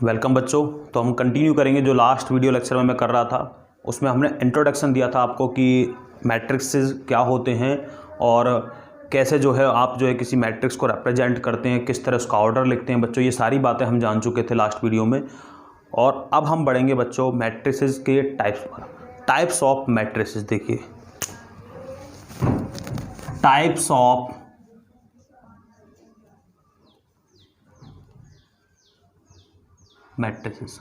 Welcome बच्चों। तो हम कंटिन्यू करेंगे जो लास्ट वीडियो लेक्चर में मैं कर रहा था, उसमें हमने इंट्रोडक्शन दिया था आपको कि मैट्रिक्सेस क्या होते हैं और कैसे जो है आप जो है किसी मैट्रिक्स को रिप्रेजेंट करते हैं, किस तरह उसका ऑर्डर लिखते हैं। बच्चों ये सारी बातें हम जान चुके थे लास्ट वीडियो में। और अब हम बढ़ेंगे बच्चों मैट्रिसेस के टाइप्स पर। टाइप्स ऑफ मैट्रिसेस देखिए, टाइप्स ऑफ मैट्रिसेस।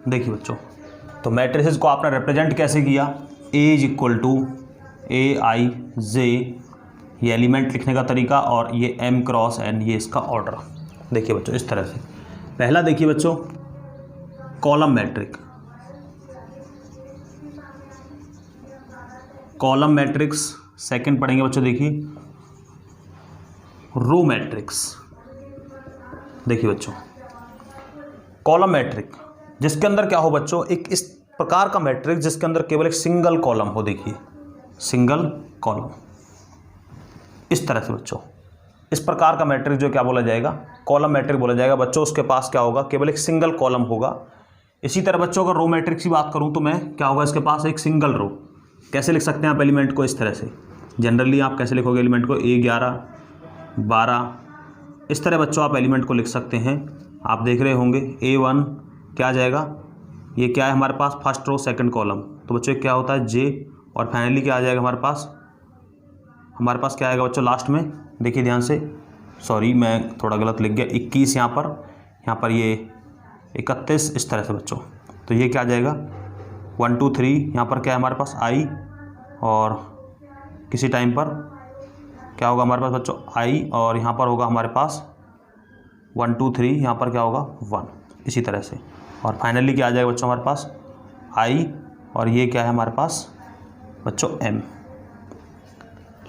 देखिए बच्चों, तो मैट्रिसेस को आपने रिप्रेजेंट कैसे किया, ए is equal to A i जे, ये एलिमेंट लिखने का तरीका, और ये एम क्रॉस एन, ये इसका ऑर्डर। देखिए बच्चों इस तरह से। पहला देखिए बच्चों column matrix, column matrix. Second पढ़ेंगे बच्चों देखिए रो मैट्रिक्स। देखिए बच्चों कॉलम मैट्रिक जिसके अंदर क्या हो बच्चों, एक इस प्रकार का मैट्रिक्स जिसके अंदर केवल एक सिंगल कॉलम हो। देखिए सिंगल कॉलम, इस तरह से बच्चों इस प्रकार का मैट्रिक्स जो क्या बोला जाएगा, कॉलम मैट्रिक बोला जाएगा। बच्चों उसके पास क्या होगा, केवल एक सिंगल कॉलम होगा। इसी तरह बच्चों अगर रो मैट्रिक्स की बात करूं तो मैं क्या होगा, इसके पास एक सिंगल रो। कैसे लिख सकते हैं आप एलिमेंट को, इस तरह से। जनरली आप कैसे लिखोगे एलिमेंट को, A11 12, इस तरह बच्चों आप एलिमेंट को लिख सकते हैं। आप देख रहे होंगे A1 क्या आ जाएगा, ये क्या है हमारे पास, फर्स्ट रो सेकंड कॉलम। तो बच्चों क्या होता है J, और फाइनली क्या आ जाएगा हमारे पास क्या आएगा बच्चों लास्ट में। देखिए ध्यान से, सॉरी मैं थोड़ा गलत लिख गया, 21 यहाँ पर ये 31, इस तरह से बच्चों। तो ये क्या आ जाएगा 1 2 3, यहाँ पर क्या है हमारे पास I, और किसी टाइम पर क्या होगा हमारे पास बच्चों I, और यहाँ पर होगा हमारे पास 1 2 3, यहाँ पर क्या होगा 1, इसी तरह से। और फाइनली क्या आ जाएगा बच्चों हमारे पास I, और ये क्या है हमारे पास बच्चों M,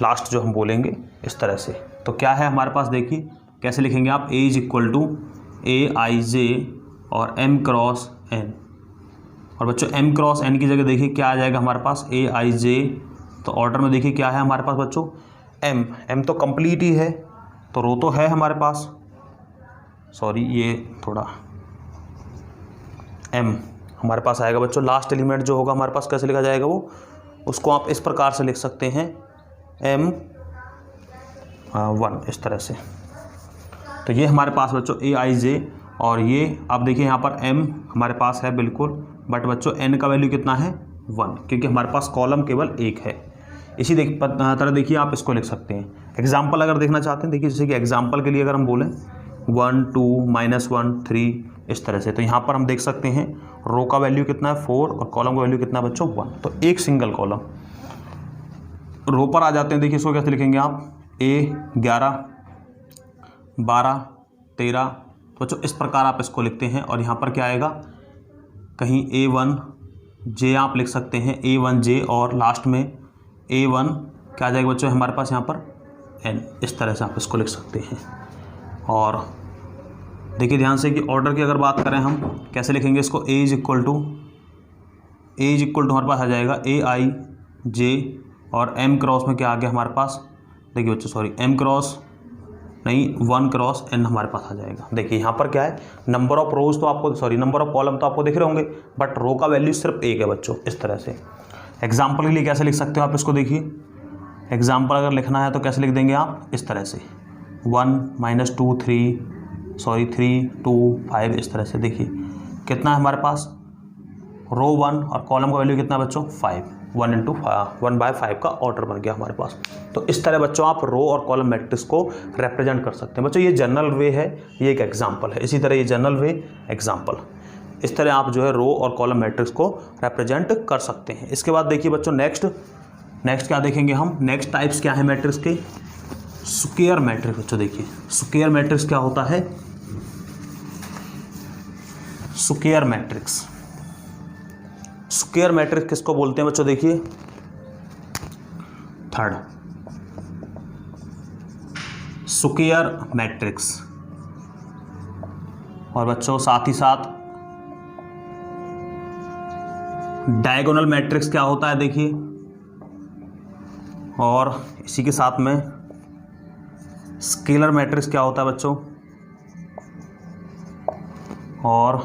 लास्ट जो हम बोलेंगे इस तरह से। तो क्या है हमारे पास, देखिए कैसे लिखेंगे आप, A is equal to A i j और M क्रॉस N। और बच्चों M क्रॉस N की जगह देखिए क्या आ जाएगा हमारे पास, ए आई जे। तो ऑर्डर में देखिए क्या है हमारे पास बच्चों M तो कंप्लीट ही है, तो रो तो है हमारे पास, सॉरी ये थोड़ा M हमारे पास आएगा बच्चों। लास्ट एलिमेंट जो होगा हमारे पास कैसे लिखा जाएगा वो, उसको आप इस प्रकार से लिख सकते हैं M1, इस तरह से। तो ये हमारे पास बच्चों ए आई जे, और ये आप देखिए यहाँ पर M हमारे पास है बिल्कुल, बट बच्चों N का वैल्यू कितना है 1, क्योंकि हमारे पास कॉलम केवल एक है। इसी तरह देखिए आप इसको लिख सकते हैं। एग्जाम्पल अगर देखना चाहते हैं, देखिए जैसे कि एग्जाम्पल के लिए अगर हम बोलें 1 2 -1 3, इस तरह से। तो यहाँ पर हम देख सकते हैं रो का वैल्यू कितना है 4, और कॉलम का वैल्यू कितना है बच्चों 1। तो एक सिंगल कॉलम। रो पर आ जाते हैं, देखिए इसको कैसे लिखेंगे आप, A11 12 13। तो बच्चों इस प्रकार आप इसको लिखते हैं। और यहाँ पर क्या आएगा, कहीं A1 J आप लिख सकते हैं, A1 J, और लास्ट में A1 क्या आ जाएगा बच्चों हमारे पास यहाँ पर N, इस तरह से आप इसको लिख सकते हैं। और देखिए ध्यान से कि ऑर्डर की अगर बात करें हम कैसे लिखेंगे इसको, A इज इक्वल टू हमारे पास आ जाएगा ए आई जे, और M क्रॉस में क्या आ गया हमारे पास, देखिए बच्चों सॉरी M क्रॉस नहीं 1 क्रॉस N हमारे पास आ जाएगा। देखिए यहाँ पर क्या है, नंबर ऑफ रोज तो आपको, सॉरी नंबर ऑफ कॉलम तो आपको दिख रहे होंगे, बट रो का वैल्यू सिर्फ एक है बच्चों, इस तरह से। एग्जाम्पल के लिए कैसे लिख सकते हो आप इसको, देखिए एग्जाम्पल अगर लिखना है तो कैसे लिख देंगे आप, इस तरह से 1 -2 3 2 5, इस तरह से। देखिए कितना है हमारे पास, रो 1 और कॉलम का वैल्यू कितना बच्चों 5, 1/5 का ऑर्डर बन गया हमारे पास। तो इस तरह बच्चों आप रो और कॉलम मैट्रिक्स को रिप्रेजेंट कर सकते हैं। बच्चों ये जनरल वे है, ये एक एग्जांपल है। इसी तरह ये जनरल वे एग्जांपल, इस तरह आप जो है रो और कॉलम मैट्रिक्स को रिप्रेजेंट कर सकते हैं। इसके बाद देखिए बच्चों नेक्स्ट क्या देखेंगे हम, नेक्स्ट टाइप्स क्या है मैट्रिक्स के, स्क्वायर मैट्रिक्स। बच्चों देखिए स्क्वायर मैट्रिक्स क्या होता है, स्क्वायर मैट्रिक्स किसको बोलते हैं बच्चों, देखिए थर्ड स्क्वायर मैट्रिक्स। और बच्चों साथ ही साथ डायगोनल मैट्रिक्स क्या होता है देखिए, और इसी के साथ में स्केलर मैट्रिक्स क्या होता है बच्चों, और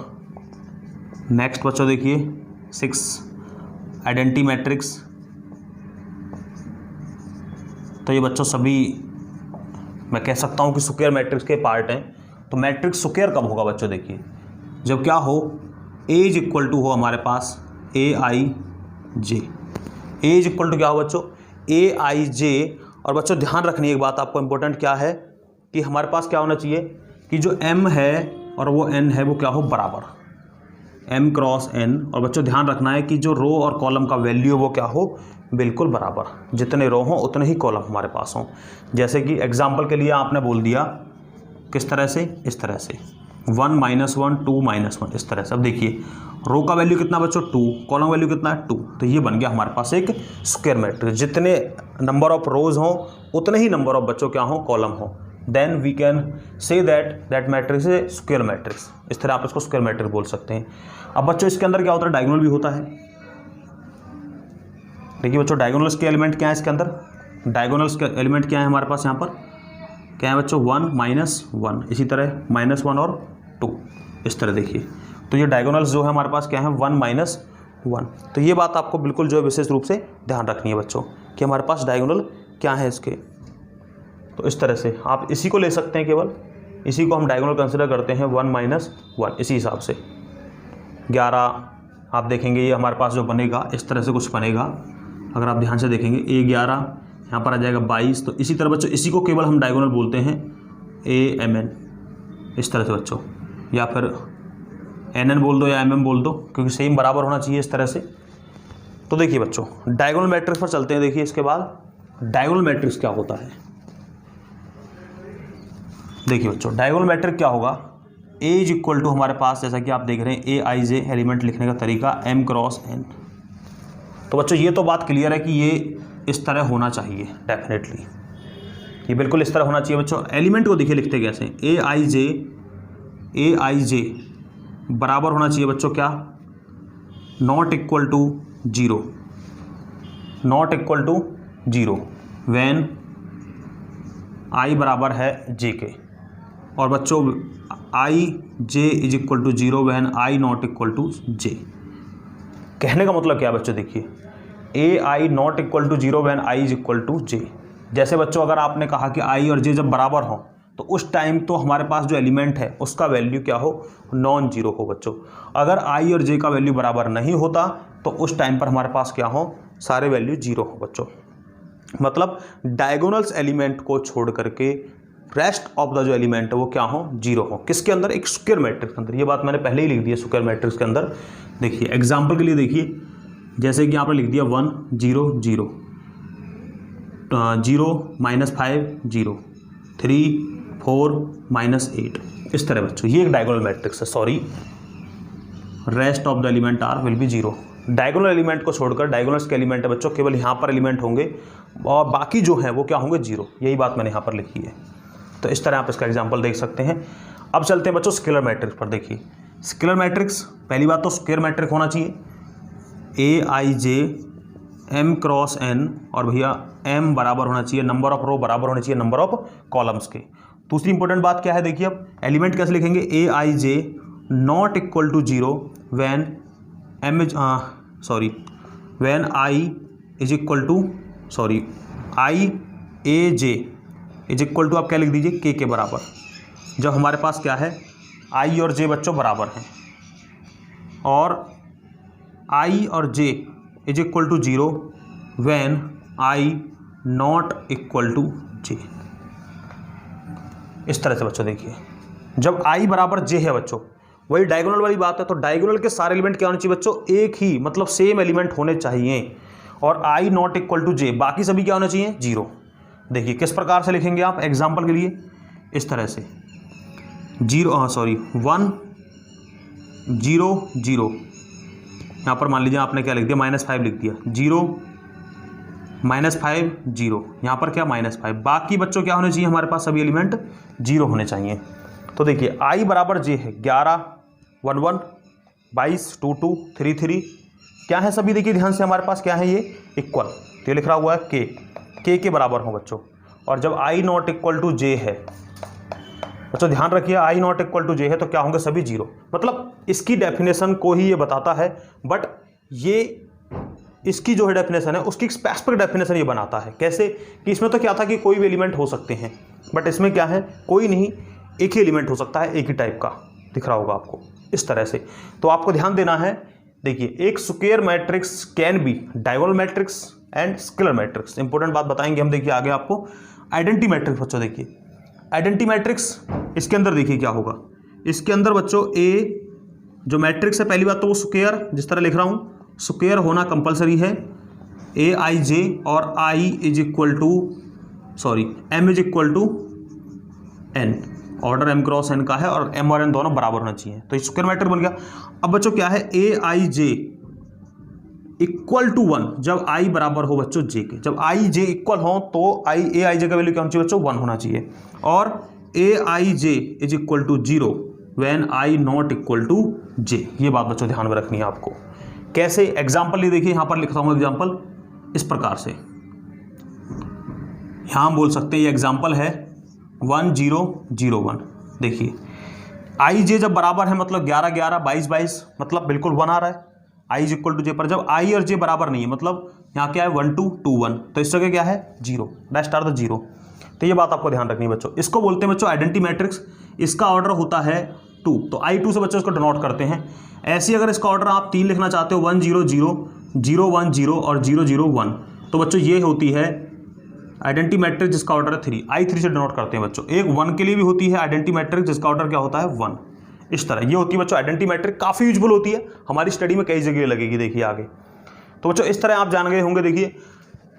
नेक्स्ट बच्चों देखिए 6 आइडेंटिटी मैट्रिक्स। तो ये बच्चों सभी मैं कह सकता हूँ कि स्क्वायर मैट्रिक्स के पार्ट हैं। तो मैट्रिक्स स्क्वायर कब होगा बच्चों, देखिए जब क्या हो, ए इज इक्वल टू हो हमारे पास ए i J. A is equal to क्या हो बच्चों, ए आई जे। और बच्चों ध्यान रखनी एक बात आपको इंपॉर्टेंट क्या है कि हमारे पास क्या होना चाहिए कि जो m है और वो n है वो क्या हो, बराबर, m क्रॉस n। और बच्चों ध्यान रखना है कि जो रो और कॉलम का वैल्यू वो क्या हो, बिल्कुल बराबर, जितने रो हों उतने ही कॉलम हमारे पास हों। जैसे कि एग्जांपल के लिए आपने बोल दिया किस तरह से, इस तरह से 1 - 1 2 - 1 इस तरह से। अब देखिए रो का वैल्यू कितना बच्चों 2, कॉलम वैल्यू कितना है 2, तो ये बन गया हमारे पास एक स्क्वायर मैट्रिक्स। जितने नंबर ऑफ रोज हों उतने ही नंबर ऑफ बच्चों क्या हों, कॉलम हों। Then we can say that matrix is square matrix. इस तरह आप इसको स्क्वायर मैट्रिक्स बोल सकते हैं। अब बच्चों इसके अंदर क्या होता है, डायगोनल भी होता है। देखिए बच्चों डायगोनल्स के एलिमेंट क्या है इसके अंदर, डायगोनल्स के एलिमेंट क्या है हमारे पास यहाँ पर, क्या है बच्चों 1 - 1, इसी तरह -1 और 2 इस तरह। देखिए तो ये डायगोनल्स जो है हमारे पास क्या है 1 - 1। तो ये बात आपको बिल्कुल जो है विशेष रूप से ध्यान रखनी है बच्चों कि हमारे पास डायगोनल क्या है इसके। तो इस तरह से आप इसी को ले सकते हैं, केवल इसी को हम डायगोनल कंसिडर करते हैं 1 - 1। इसी हिसाब से 11 आप देखेंगे ये हमारे पास जो बनेगा इस तरह से कुछ बनेगा। अगर आप ध्यान से देखेंगे A11 यहाँ पर आ जाएगा 22। तो इसी तरह बच्चों इसी को केवल हम डायगोनल बोलते हैं AMN इस तरह से बच्चों, या फिर NN बोल दो या MM बोल दो, क्योंकि सेम बराबर होना चाहिए इस तरह से। तो देखिए बच्चों डायगोनल मैट्रिक्स पर चलते हैं। देखिए इसके बाद डायगोनल मैट्रिक्स क्या होता है। देखिए बच्चों डायगोनल मैट्रिक्स क्या होगा, A इज इक्वल टू हमारे पास जैसा कि आप देख रहे हैं ए आई जे, एलिमेंट लिखने का तरीका M क्रॉस N। तो बच्चों ये तो बात क्लियर है कि ये इस तरह होना चाहिए, डेफिनेटली ये बिल्कुल इस तरह होना चाहिए बच्चों। एलिमेंट को देखिए लिखते कैसे, ए आई जे बराबर होना चाहिए बच्चों क्या, not equal to 0, not equal to 0 when i बराबर है जे के। और बच्चों i j is equal to 0 when i not equal to j. कहने का मतलब क्या है बच्चों, देखिए a i not equal to 0 when i is equal to j. जैसे बच्चों अगर आपने कहा कि आई और जे जब बराबर हो तो उस टाइम तो हमारे पास जो एलिमेंट है उसका वैल्यू क्या हो, नॉन जीरो हो बच्चों। अगर आई और जे का वैल्यू बराबर नहीं होता तो उस टाइम पर हमारे पास क्या हो, सारे वैल्यू जीरो हो बच्चों। मतलब डायगोनल्स एलिमेंट को छोड़ करके रेस्ट ऑफ द जो एलिमेंट है वो क्या हो, जीरो हो। किसके अंदर, एक स्क्वायर मैट्रिक्स के अंदर। ये बात मैंने पहले ही लिख दी है स्क्वायर मैट्रिक्स के अंदर। देखिए एग्जांपल के लिए देखिए, जैसे कि यहाँ पर लिख दिया 1 0 0 0 -5 0 3 4 -8 इस तरह बच्चों। ये एक डायगोनल मैट्रिक्स है। Sorry, rest of the element are will be zero. Diagonal element को छोड़कर, डायगोनल्स के एलिमेंट है बच्चों, केवल यहाँ पर एलिमेंट होंगे और बाकी जो हैं वो क्या होंगे, जीरो। यही बात मैंने यहाँ पर लिखी है। तो इस तरह आप इसका एग्जांपल देख सकते हैं। अब चलते हैं बच्चों स्केलर मैट्रिक्स पर। देखिए स्केलर मैट्रिक्स, पहली बात तो स्क्वायर मैट्रिक्स होना चाहिए, ए i J M cross N, और भैया M बराबर होना चाहिए, नंबर ऑफ रो बराबर होना चाहिए नंबर ऑफ कॉलम्स के। दूसरी इंपॉर्टेंट बात क्या है, देखिए अब एलिमेंट कैसे लिखेंगे, a i j not equal to 0 when M is when i is equal to i a j is equal to, आप क्या लिख दीजिए, के बराबर। जब हमारे पास क्या है, आई और जे बच्चों बराबर हैं और आई और j is equal to 0 when i not equal to j. इस तरह से बच्चों देखिए, जब आई बराबर जे है बच्चों, वही डायगोनल वाली बात है। तो डायगोनल के सारे एलिमेंट क्या होने चाहिए बच्चों, एक ही, मतलब सेम एलिमेंट होने चाहिए। और आई नॉट इक्वल टू जे, बाकी सभी क्या होने चाहिए, जीरो। देखिए किस प्रकार से लिखेंगे आप, एग्जांपल के लिए इस तरह से 1 0 0, यहाँ पर मान लीजिए आपने क्या लिख दिया, -5 लिख दिया, 0 -5 0, यहाँ पर क्या -5। बाकी बच्चों क्या होने चाहिए, हमारे पास सभी एलिमेंट जीरो होने चाहिए। तो देखिए आई बराबर जे है, 11 1 1 22 2 2 3 3, क्या है सभी, देखिए ध्यान से, हमारे पास क्या है, ये इक्वल, तो ये लिख रहा हुआ है के बराबर हो बच्चों। और जब आई नॉट इक्वल टू जे है बच्चों ध्यान रखिए आई नॉट इक्वल टू जे है तो क्या होंगे सभी जीरो, मतलब इसकी डेफिनेशन को ही ये बताता है, बट ये इसकी जो है डेफिनेशन है उसकी स्पेसिफिक डेफिनेशन ये बनाता है। कैसे कि इसमें तो क्या था कि कोई भी एलिमेंट हो सकते हैं, बट इसमें क्या है कोई नहीं, एक ही एलिमेंट हो सकता है, एक ही टाइप का दिख रहा होगा आपको इस तरह से। तो आपको ध्यान देना है, देखिए एक square matrix can be diagonal matrix and scalar matrix. Important बात बताएंगे हम, देखिए आगे आपको आइडेंटिटी मैट्रिक्स। बच्चों देखिए आइडेंटिटी मैट्रिक्स, इसके अंदर देखिए क्या होगा, इसके अंदर बच्चों ए जो मैट्रिक्स है, पहली बात तो वो स्क्वायर जिस तरह लिख रहा हूँ स्क्वायर होना कंपलसरी है, ए आई जे और i is equal to m is equal to n, order m cross n का है और एम और एन दोनों बराबर होना चाहिए, तो स्क्वायर मैट्रिक्स बन गया। अब बच्चों क्या है ए आई जे इक्वल टू 1 जब आई बराबर हो बच्चों जे के, जब आई जे इक्वल हो तो आई ए आई जे का वैल्यू क्या होना चाहिए बच्चों 1 होना चाहिए, और a i j is equal to 0 when i not equal to j. ये बात बच्चों ध्यान में रखनी है आपको। कैसे एग्जाम्पल ये देखिए, यहां पर लिखता हूं एग्जाम्पल इस प्रकार से, यहां हम बोल सकते हैं ये एग्जाम्पल है 1 0 0 1। देखिए आई जे जब बराबर है मतलब 11 11 22 22 मतलब बिल्कुल 1 आ रहा है आई इज इक्वल टू जे पर। जब आई और जे बराबर नहीं है मतलब यहाँ क्या है 1 2 2 1, तो इस जगह क्या है 0, दैट आर द 0। तो ये बात आपको ध्यान रखनी है बच्चों। इसको बोलते हैं बच्चों आइडेंटिटी मैट्रिक्स, इसका ऑर्डर होता है 2, तो I2 से बच्चों इसको डिनोट करते हैं। ऐसे ही अगर इसका ऑर्डर आप 3 लिखना चाहते हो 1 0 0 0 1 0 और 0 0 1, तो बच्चों ये होती है आइडेंटिटी मैट्रिक्स जिसका ऑर्डर है 3, I3 से डिनोट करते हैं बच्चों। एक 1 के लिए भी होती है आइडेंटिटी मैट्रिक्स जिसका ऑर्डर क्या होता है 1, इस तरह ये होती है बच्चों आइडेंटिटी मैट्रिक्स। काफ़ी यूजफुल होती है, हमारी स्टडी में कई जगह लगेगी, देखिए आगे। तो बच्चों इस तरह आप जान गए होंगे। देखिए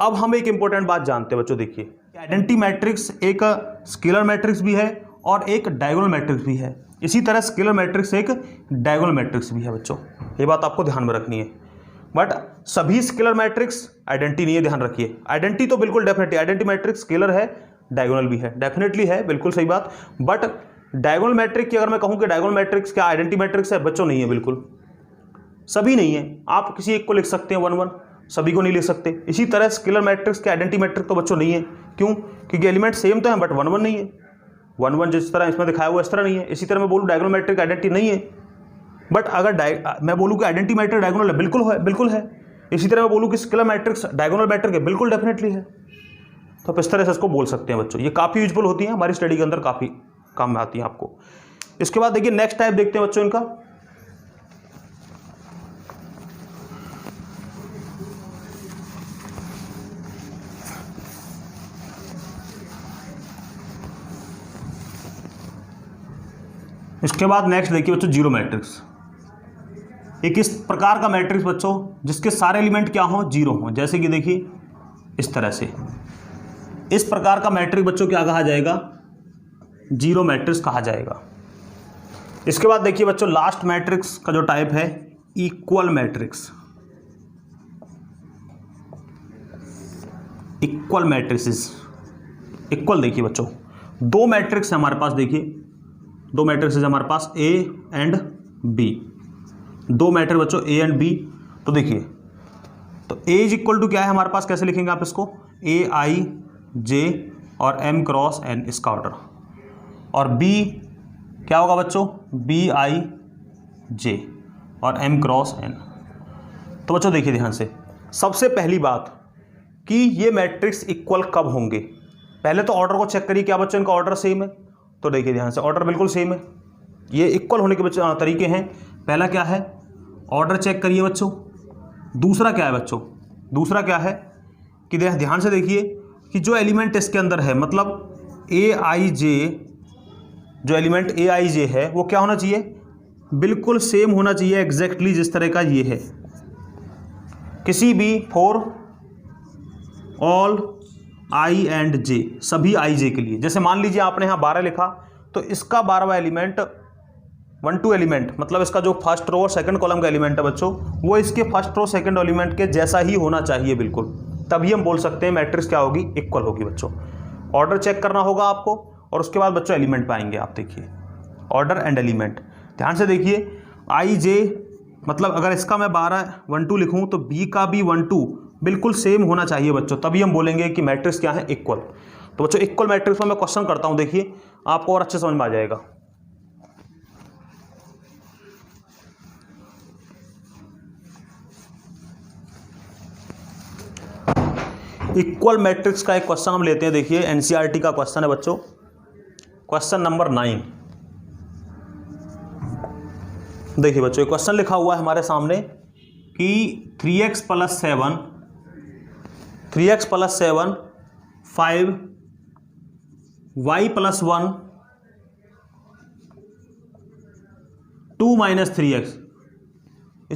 अब हम एक इंपॉर्टेंट बात जानते हैं बच्चों, देखिए आइडेंटिटी मैट्रिक्स एक स्केलर मैट्रिक्स भी है और एक डायगोनल मैट्रिक्स भी है, इसी तरह स्केलर मैट्रिक्स एक डायगोनल मैट्रिक्स भी है बच्चों, ये बात आपको ध्यान में रखनी है। बट सभी स्केलर मैट्रिक्स आइडेंटिटी नहीं है, ध्यान रखिए। आइडेंटिटी तो बिल्कुल डेफिनेटली आइडेंटिटी मैट्रिक्स स्केलर है, डायगोनल भी है, डेफिनेटली है, बिल्कुल सही बात। बट डायगोनल मैट्रिक्स की अगर मैं कहूं कि डायगोनल मैट्रिक्स क्या आइडेंटिटी मैट्रिक्स है बच्चों, नहीं है, बिल्कुल सभी नहीं है। आप किसी एक को लिख सकते हैं 1 1, सभी को नहीं लिख सकते। इसी तरह स्केलर मैट्रिक्स के आइडेंटिटी मैट्रिक्स तो बच्चों नहीं है, क्यों? क्योंकि एलिमेंट सेम तो है बट 1 1 नहीं है, 1 1 जिस तरह इसमें दिखाया हुआ इस तरह नहीं है। इसी तरह मैं बोलूँ डायगोनल मैट्रिक्स आइडेंटिटी नहीं है, बट अगर मैं बोलूँ कि आइडेंटिटी मैट्रिक्स डायगोनल है, बिल्कुल है। इसी तरह मैं बोलूँ कि स्केलर मैट्रिक्स डायगोनल मैट्रिक्स है, बिल्कुल डेफिनेटली है। तो आप इस तरह से इसको बोल सकते हैं बच्चों। ये काफ़ी यूजफुल होती है, हमारी स्टडी के अंदर काफ़ी काम में आती है आपको। इसके बाद देखिए नेक्स्ट टाइप देखते हैं बच्चों इनका। इसके बाद नेक्स्ट देखिए बच्चों जीरो मैट्रिक्स। एक इस प्रकार का मैट्रिक्स बच्चों जिसके सारे एलिमेंट क्या हो, जीरो हो। जैसे कि देखिए इस तरह से, इस प्रकार का मैट्रिक्स बच्चों क्या कहा जाएगा, जीरो मैट्रिक्स कहा जाएगा। इसके बाद देखिए बच्चों लास्ट मैट्रिक्स का जो टाइप है equal matrix. Equal matrix, equal देखिए बच्चों दो मैट्रिक्स है हमारे पास, देखिए दो मैट्रिक्स है हमारे पास ए एंड बी, दो मैट्रिक्स बच्चों ए एंड बी। तो देखिए तो ए इज इक्वल टू क्या है हमारे पास, कैसे लिखेंगे आप इसको, ए आई जे और एम क्रॉस एन इसका ऑर्डर, और बी क्या होगा बच्चों, बी आई जे और एम क्रॉस एन। तो बच्चों देखिए ध्यान से, सबसे पहली बात कि ये मैट्रिक्स इक्वल कब होंगे। पहले तो ऑर्डर को चेक करिए, क्या बच्चों इनका ऑर्डर सेम है। तो देखिए ध्यान से ऑर्डर बिल्कुल सेम है, ये इक्वल होने के बच्चों तरीके हैं। पहला क्या है, ऑर्डर चेक करिए बच्चों। दूसरा क्या है बच्चों, दूसरा क्या है कि ध्यान से देखिए कि जो एलिमेंट इसके अंदर है, मतलब ए आई जे, जो एलिमेंट ए आई जे है वो क्या होना चाहिए, बिल्कुल सेम होना चाहिए एग्जैक्टली जिस तरह का ये है। किसी भी फॉर ऑल आई एंड जे, सभी आई जे के लिए। जैसे मान लीजिए आपने यहाँ 12 लिखा, तो इसका 12वां एलिमेंट 1 2 एलिमेंट, मतलब इसका जो फर्स्ट रो और सेकंड कॉलम का एलिमेंट है बच्चों, वो इसके फर्स्ट रो सेकंड एलिमेंट के जैसा ही होना चाहिए बिल्कुल, तभी हम बोल सकते हैं मैट्रिक्स क्या होगी, इक्वल होगी बच्चों। ऑर्डर चेक करना होगा आपको, और उसके बाद बच्चों एलिमेंट पाएंगे आप। देखिए ऑर्डर एंड एलिमेंट, ध्यान से देखिए आई जे, मतलब अगर इसका मैं 12 1 2 लिखूँ तो बी का भी 1 2 बिल्कुल सेम होना चाहिए बच्चों, तभी हम बोलेंगे कि मैट्रिक्स क्या है, इक्वल। तो बच्चों इक्वल मैट्रिक्स में मैं क्वेश्चन करता हूं, देखिए आपको और अच्छे समझ में आ जाएगा। इक्वल मैट्रिक्स का एक क्वेश्चन हम लेते हैं, देखिए एनसीईआरटी का क्वेश्चन है बच्चों, क्वेश्चन नंबर 9। देखिए बच्चों एक क्वेश्चन लिखा हुआ है हमारे सामने कि 3x + 7 5 y + 1 2 - 3x =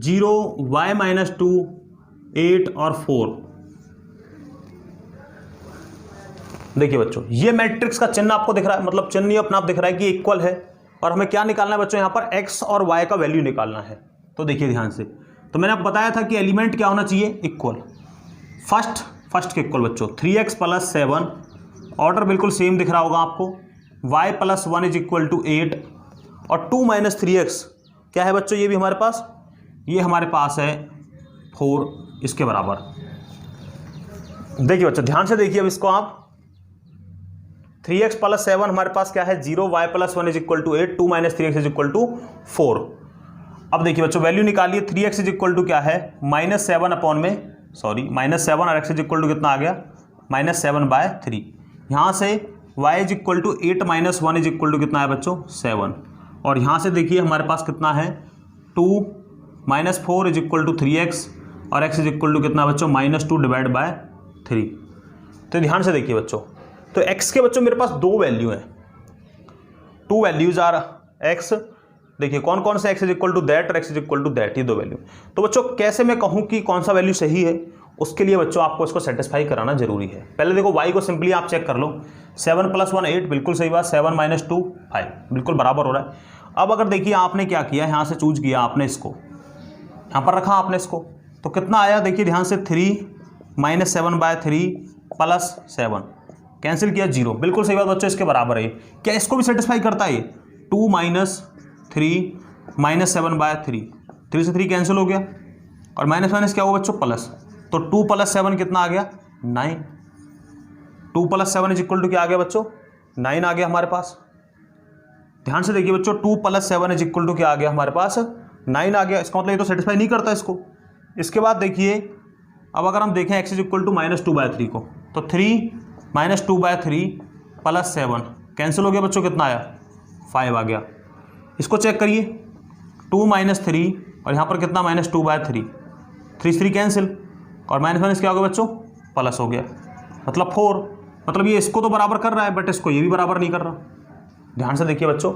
0 y - 2 8 और 4। देखिए बच्चों ये मैट्रिक्स का चिन्ह आपको दिख रहा है, मतलब चिन्ह अपना आप दिख रहा है कि इक्वल है, और हमें क्या निकालना है बच्चों, यहां पर x और y का वैल्यू निकालना है। तो देखिए ध्यान से, तो मैंने आपको बताया था कि एलिमेंट क्या होना चाहिए, इक्वल। फर्स्ट के इक्वल बच्चों 3x + 7, ऑर्डर बिल्कुल सेम दिख रहा होगा आपको, y + 1 = 8 और 2 - 3x क्या है बच्चों, ये भी हमारे पास, ये हमारे पास है 4 इसके बराबर। देखिए बच्चों ध्यान से देखिए अब इसको आप, 3x + 7 हमारे पास क्या है 0, y + 1 = 8, 2 - 3x = 4। अब देखिए बच्चों वैल्यू निकालिए, 3x = क्या है -7 और x = कितना आ गया -7/3। यहाँ से y = 8 - 1 कितना है बच्चों 7, और यहाँ से देखिए हमारे पास कितना है 2 - 4 = 3x और x = कितना बच्चों -2/3। तो ध्यान से देखिए बच्चों, तो x के बच्चों मेरे पास दो वैल्यू हैं, 2 वैल्यूज आर x। देखिए कौन कौन से x = दैट और x = दैट, ये दो वैल्यू। तो बच्चों कैसे मैं कहूँ कि कौन सा वैल्यू सही है, उसके लिए बच्चों आपको इसको सेटिस्फाई कराना जरूरी है। पहले देखो y को सिंपली आप चेक कर लो, 7 + 1 8, बिल्कुल सही बात, 7 - 2 5, बिल्कुल बराबर हो रहा है। अब अगर देखिए आपने क्या किया, यहाँ से चूज किया आपने, इसको यहाँ पर रखा आपने इसको, तो कितना आया देखिए ध्यान से, 3 - 7/3 + 7, कैंसिल किया 0, बिल्कुल सही बात बच्चों, इसके बराबर है। क्या इसको भी सेटिस्फाई करता है, 2 - 3 - 7/3, 3 से 3 कैंसिल हो गया, और माइनस क्या हुआ बच्चों प्लस, तो 2 + 7 कितना आ गया 9, 2 + 7 = क्या आ गया बच्चों 9 आ गया हमारे पास। ध्यान से देखिए बच्चों 2 + 7 = क्या आ गया हमारे पास 9 आ गया। इसका मतलब ये तो सेटिस्फाई नहीं करता इसको। इसके बाद देखिए अब अगर हम देखें x = -2/3 को, तो 3 - 2/3 + 7 कैंसिल हो गया बच्चों, कितना आया 5 आ गया। इसको चेक करिए, 2 - 3 और यहाँ पर कितना -2/3, 3 से 3 कैंसिल, और माइनस क्या हो गया बच्चों प्लस हो गया, मतलब 4। मतलब ये इसको तो बराबर कर रहा है बट इसको ये भी बराबर नहीं कर रहा। ध्यान से देखिए बच्चों,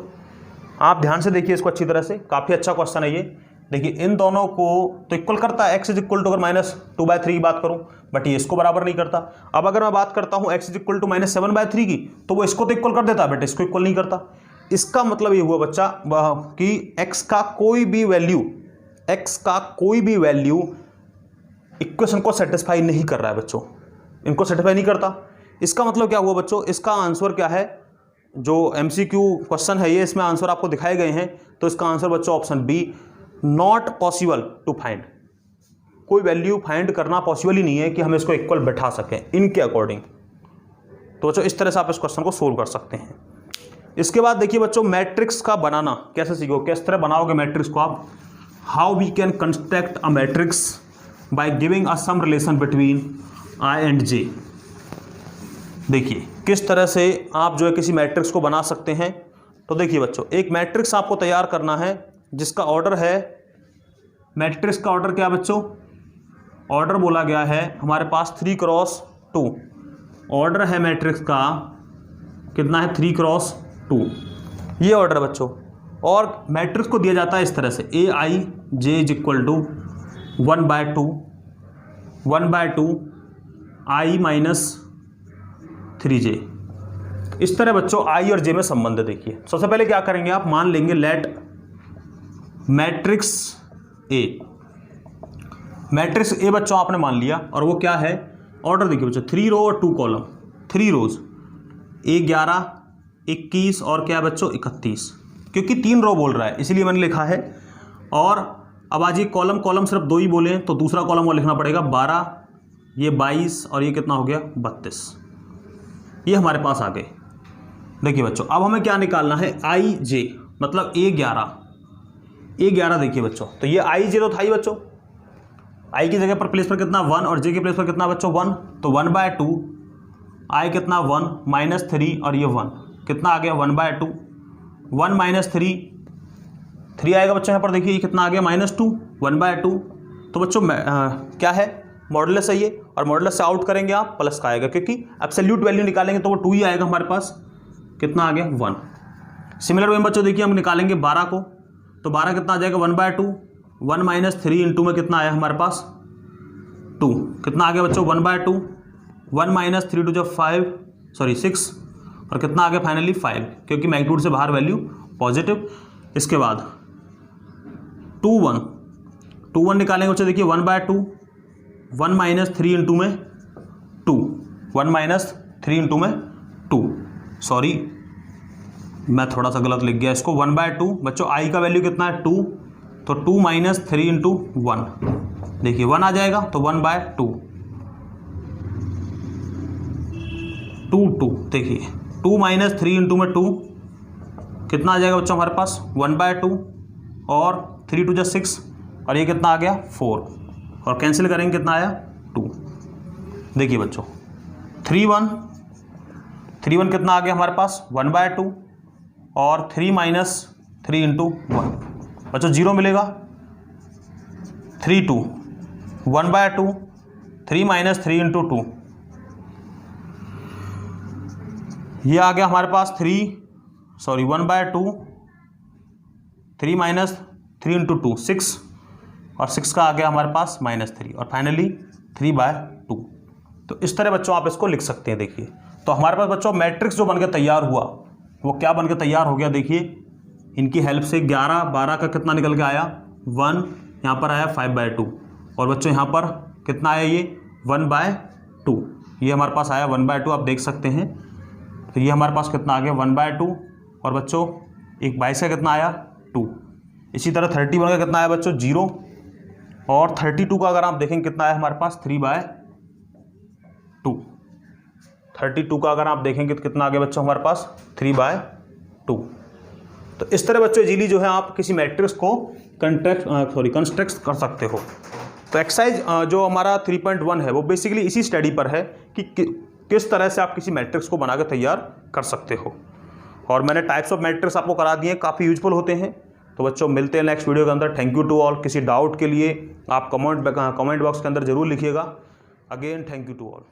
आप ध्यान से देखिए इसको अच्छी तरह से, काफ़ी अच्छा क्वेश्चन है ये। देखिए इन दोनों को तो इक्वल करता है, x = अगर -2/3 की बात करूं, बट ये इसको बराबर नहीं करता। अब अगर मैं बात करता हूं x = -7/3 की, तो वो इसको तो इक्वल कर देता है बट इसको इक्वल नहीं करता। इसका मतलब ये हुआ बच्चा कि x का कोई भी वैल्यू इक्वेशन को सेटिस्फाई नहीं कर रहा है बच्चों, इनको सेटिस्फाई नहीं करता। इसका मतलब क्या हुआ बच्चों, इसका आंसर क्या है, जो MCQ क्वेश्चन है ये, इसमें आंसर आपको दिखाए गए हैं, तो इसका आंसर बच्चों option B, not possible to find. कोई वैल्यू फाइंड करना पॉसिबल ही नहीं है कि हम इसको इक्वल बैठा सकें इनके अकॉर्डिंग। तो बच्चों इस तरह से आप इस क्वेश्चन को सोल्व कर सकते हैं। इसके बाद देखिए बच्चों मैट्रिक्स का बनाना कैसे सीखो, किस तरह बनाओगे मैट्रिक्स को आप। How we can construct a matrix by giving a some relation between I and J। देखिए किस तरह से आप जो है किसी मैट्रिक्स को बना सकते हैं। तो देखिए बच्चों एक मैट्रिक्स आपको तैयार करना है जिसका ऑर्डर है, मैट्रिक्स का ऑर्डर क्या बच्चों, ऑर्डर बोला गया है हमारे पास 3x2, ऑर्डर है मैट्रिक्स का कितना है 3x2, ये ऑर्डर है बच्चों। और मैट्रिक्स को दिया जाता है इस तरह से, Aij = 1/2 I - 3j। इस तरह बच्चों I और J में संबंध है। देखिए सबसे पहले क्या करेंगे आप, मान लेंगे लेट मैट्रिक्स A बच्चों आपने मान लिया, और वो क्या है ऑर्डर देखिए बच्चों 3 रो और 2 कॉलम, 3 रोज 11 21 और क्या बच्चों 31, क्योंकि 3 रो बोल रहा है इसलिए मैंने लिखा है। और अब आज ये कॉलम सिर्फ 2 ही बोले तो दूसरा कॉलम वो लिखना पड़ेगा 12 ये 22 और ये कितना हो गया 32, ये हमारे पास आ गए। देखिए बच्चों अब हमें क्या निकालना है, आई जे मतलब A11 देखिए बच्चों, तो ये आई जे तो था ही बच्चों, आई की जगह पर प्लेस पर कितना 1 और जे के प्लेस पर कितना बच्चों 1, तो 1/2 आई कितना 1 -3 और ये 1 कितना आ गया 1/2, 1 - 3 आएगा बच्चों यहाँ पर, देखिए ये कितना आ गया -2 1/2। तो बच्चों क्या है मॉडुलस है ये, और मॉडुलस से आउट करेंगे आप प्लस का आएगा, क्योंकि एब्सोल्यूट वैल्यू निकालेंगे तो वो 2 ही आएगा हमारे पास, कितना आ गया 1। सिमिलर वे में बच्चों देखिए हम निकालेंगे 12 को, तो 12 कितना आ जाएगा 1/2, 1 - 3 इंटू में कितना आया हमारे पास 2, कितना आ गया बच्चों 1/2, 1 - 3 × 5 सॉरी 6 और कितना आ गया फाइनली 5, क्योंकि मैग्नीट्यूड से बाहर वैल्यू पॉजिटिव। इसके बाद 2 1 निकालेंगे बच्चों, देखिए 1/2, 1 - 3 इंटू में 2, 1 - 3 इंटू में 2, सॉरी मैं थोड़ा सा गलत लिख गया इसको, 1/2 बच्चों आई का वैल्यू कितना है 2, तो 2 - 3 इंटू 1, देखिए 1 आ जाएगा, तो 1/2 2 देखिए 2 - 3 इंटू में 2 कितना आ जाएगा बच्चों हमारे पास 1/2 और 3 × 6 और ये कितना आ गया 4 और कैंसिल करेंगे कितना आया 2। देखिए बच्चों 3 1 कितना आ गया हमारे पास 1/2 और 3 - 3 इंटू 1 बच्चों 0 मिलेगा, 3 2 1/2 3 - 3 इंटू 2, ये आ गया हमारे पास 1/2 3 - 3 इंटू 2 6 और 6 का आ गया हमारे पास -3 और फाइनली 3/2। तो इस तरह बच्चों आप इसको लिख सकते हैं। देखिए तो हमारे पास बच्चों मैट्रिक्स जो बनकर तैयार हुआ वो क्या बनकर तैयार हो गया, देखिए इनकी हेल्प से 11 12 का कितना निकल के आया 1, यहाँ पर आया 5/2 और बच्चों यहाँ पर कितना आया ये 1/2, ये हमारे पास आया 1/2 आप देख सकते हैं। तो ये हमारे पास कितना आ गया 1/2 और बच्चों एक 22 का कितना आया 2, इसी तरह 31 का कितना आया बच्चों 0 और 32 का अगर आप देखेंगे कितना आया हमारे पास 3/2, 32 का अगर आप देखेंगे तो कितना आ गया बच्चों हमारे पास 3/2। तो इस तरह बच्चों इजीली जो है आप किसी मैट्रिक्स को कंस्ट्रक्ट कर सकते हो। तो एक्सरसाइज जो हमारा 3.1 है वो बेसिकली इसी स्टडी पर है कि किस तरह से आप किसी मैट्रिक्स को बनाकर तैयार कर सकते हो, और मैंने टाइप्स ऑफ मैट्रिक्स आपको करा दिए हैं, काफ़ी यूजफुल होते हैं। तो बच्चों मिलते हैं नेक्स्ट वीडियो के अंदर। Thank you to all. किसी डाउट के लिए आप कमेंट बॉक्स के अंदर जरूर लिखिएगा। Again thank you to all.